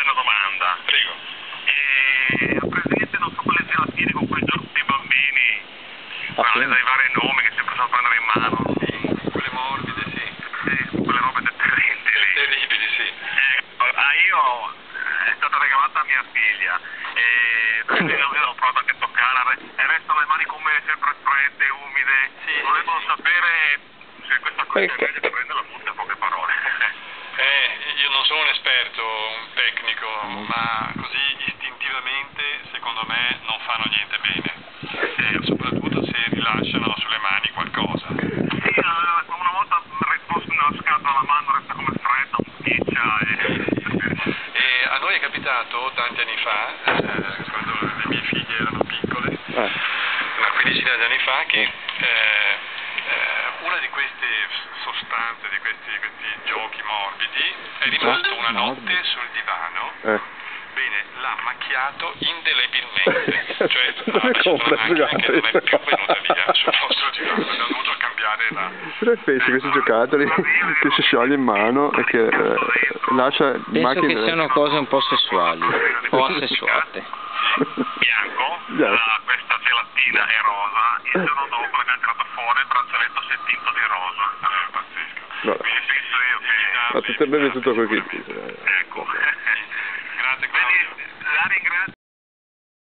farle una domanda. Prego. Al presidente non so quelle gelatine con quei giochi dei bambini, dai vari nomi che si possono prendere in mano. Sì, quelle morbide, sì. Sì, quelle robe terribili. Terribili, sì. Io è stata regalata a mia figlia e io l'ho provato anche a toccare e restano le mani come sempre fredde, umide. Sì, volevo sì. sapere se questa cosa è meglio di prendere la multa in poche parole. Io non sono un esperto, un tecnico, ma così istintivamente secondo me non fanno niente bene, soprattutto se rilasciano sulle mani qualcosa. Sì, una volta risposto nella scatola la mano resta come fredda, schiaccia E a noi è capitato tanti anni fa, quando le mie figlie erano piccole, una quindicina di anni fa, che una di queste sostanze, di questi giochi morbidi, è rimasto una notte sul divano. Bene, l'ha macchiato indelebilmente, cioè ha lasciato la macchina che non è più venuta via sul nostro divano, abbiamo dovuto cambiare la... Però pensi questi giocattoli che si scioglie in mano e che lascia Penso che siano cose un po' sessuali o assessuate. bianco, questa gelatina è rosa, il giorno dopo abbiamo tirato fuori il braccialetto si è tinto di rosa. Pazzesco. No. Quindi penso io che... Ma tutto bene tutto quel che dice.